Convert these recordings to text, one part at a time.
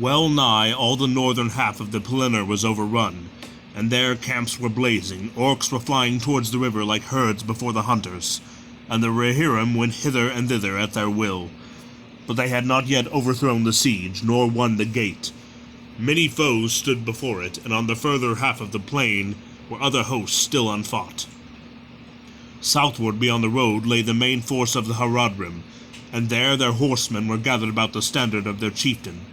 Well nigh all the northern half of the Pelennor was overrun, and there camps were blazing, orcs were flying towards the river like herds before the hunters, and the Rohirrim went hither and thither at their will. But they had not yet overthrown the siege, nor won the gate. Many foes stood before it, and on the further half of the plain were other hosts still unfought. Southward beyond the road lay the main force of the Haradrim, and there their horsemen were gathered about the standard of their chieftain.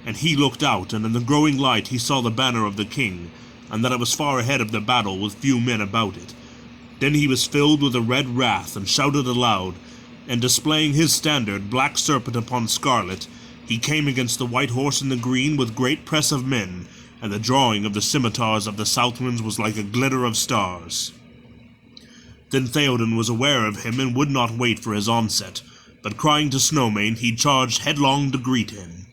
And he looked out, and in the growing light he saw the banner of the king, and that it was far ahead of the battle with few men about it. Then he was filled with a red wrath, and shouted aloud, and displaying his standard, black serpent upon scarlet, he came against the white horse in the green with great press of men, and the drawing of the scimitars of the Southwinds was like a glitter of stars. Then Theoden was aware of him, and would not wait for his onset, but crying to Snowmane, he charged headlong to greet him.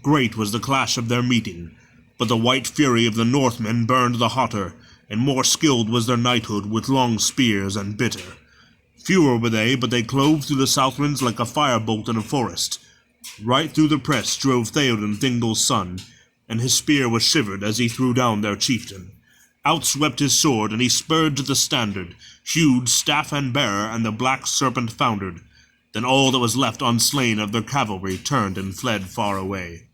Great was the clash of their meeting, but the white fury of the Northmen burned the hotter, and more skilled was their knighthood with long spears and bitter. Fewer were they, but they clove through the Southwinds like a firebolt in a forest. Right through the press drove Theoden Thingol's son, and his spear was shivered as he threw down their chieftain. Out swept his sword, and he spurred to the standard, hewed staff and bearer, and the black serpent foundered. Then all that was left unslain of their cavalry turned and fled far away.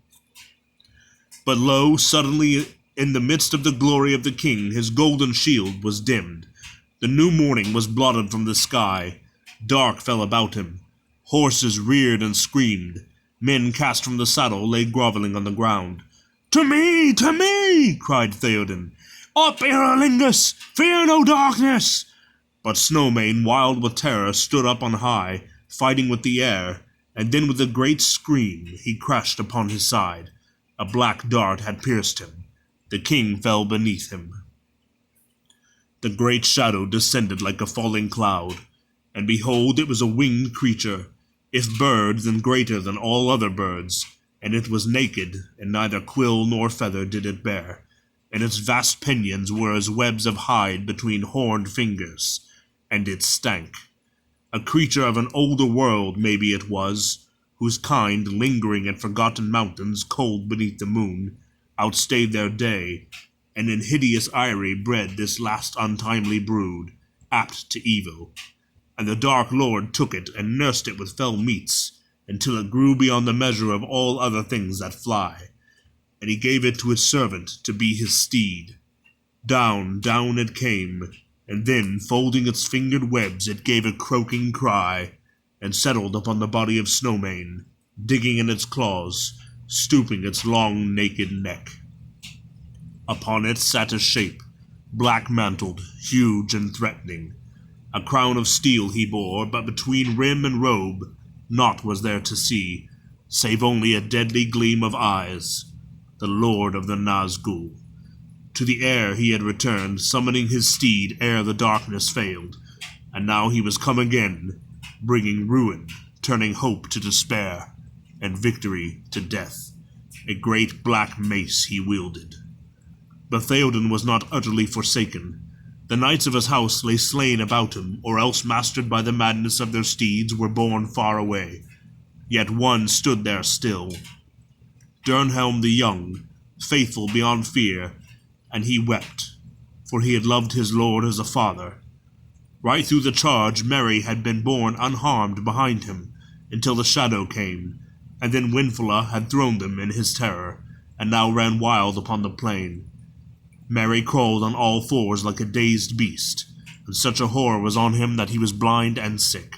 But lo, suddenly, in the midst of the glory of the king, his golden shield was dimmed. The new morning was blotted from the sky. Dark fell about him. Horses reared and screamed. Men cast from the saddle lay groveling on the ground. To me! To me! Cried Theoden. Up, Eorlingus! Fear no darkness! But Snowmane, wild with terror, stood up on high, fighting with the air, and then with a great scream he crashed upon his side. A black dart had pierced him. The king fell beneath him. The great shadow descended like a falling cloud, and behold, it was a winged creature, if bird, then greater than all other birds, and it was naked, and neither quill nor feather did it bear, and its vast pinions were as webs of hide between horned fingers, and it stank. A creature of an older world, maybe it was, whose kind, lingering in forgotten mountains, cold beneath the moon, outstayed their day, and in hideous eyrie bred this last untimely brood, apt to evil. And the Dark Lord took it and nursed it with fell meats, until it grew beyond the measure of all other things that fly. And he gave it to his servant to be his steed. Down, down it came, and then, folding its fingered webs, it gave a croaking cry, and settled upon the body of Snowmane, digging in its claws, stooping its long naked neck. Upon it sat a shape, black-mantled, huge and threatening. A crown of steel he bore, but between rim and robe naught was there to see, save only a deadly gleam of eyes, the Lord of the Nazgul. To the air he had returned, summoning his steed ere the darkness failed, and now he was come again, bringing ruin, turning hope to despair, and victory to death. A great black mace he wielded. But Theoden was not utterly forsaken. The knights of his house lay slain about him, or else mastered by the madness of their steeds were borne far away. Yet one stood there still. Dernhelm the Young, faithful beyond fear, and he wept, for he had loved his lord as a father. Right through the charge Merry had been borne unharmed behind him, until the shadow came, and then Wynfula had thrown them in his terror, and now ran wild upon the plain. Merry crawled on all fours like a dazed beast, and such a horror was on him that he was blind and sick.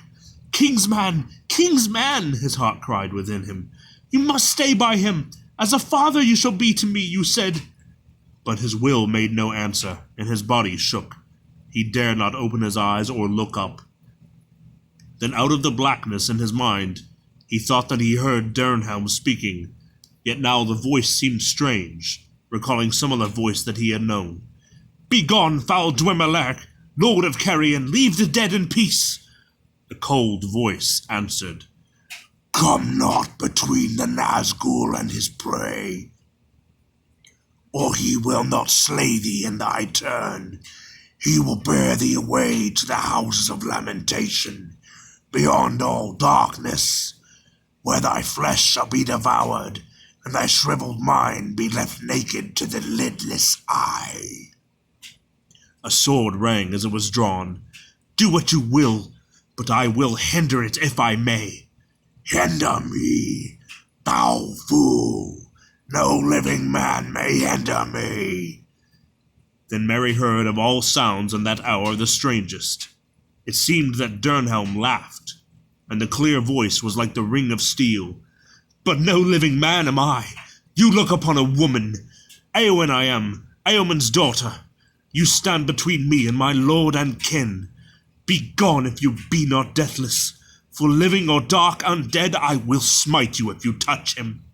"King's man! King's man!" his heart cried within him. "You must stay by him! As a father you shall be to me, you said." But his will made no answer, and his body shook. He dared not open his eyes or look up. Then out of the blackness in his mind, he thought that he heard Dernhelm speaking, yet now the voice seemed strange, recalling some other voice that he had known. "Begone, foul Dwemerlach, lord of Carrion, leave the dead in peace!" The cold voice answered, "Come not between the Nazgul and his prey, or he will not slay thee in thy turn. He will bear thee away to the houses of lamentation, beyond all darkness, where thy flesh shall be devoured, and thy shriveled mind be left naked to the lidless eye. A sword rang as it was drawn. Do what you will, but I will hinder it if I may. Hinder me, thou fool! No living man may hinder me. Then Merry heard of all sounds in that hour the strangest. It seemed that Dernhelm laughed, and the clear voice was like the ring of steel. But no living man am I. You look upon a woman. Eowyn I am, Eomund's daughter. You stand between me and my lord and kin. Be gone if you be not deathless, for living or dark undead I will smite you if you touch him.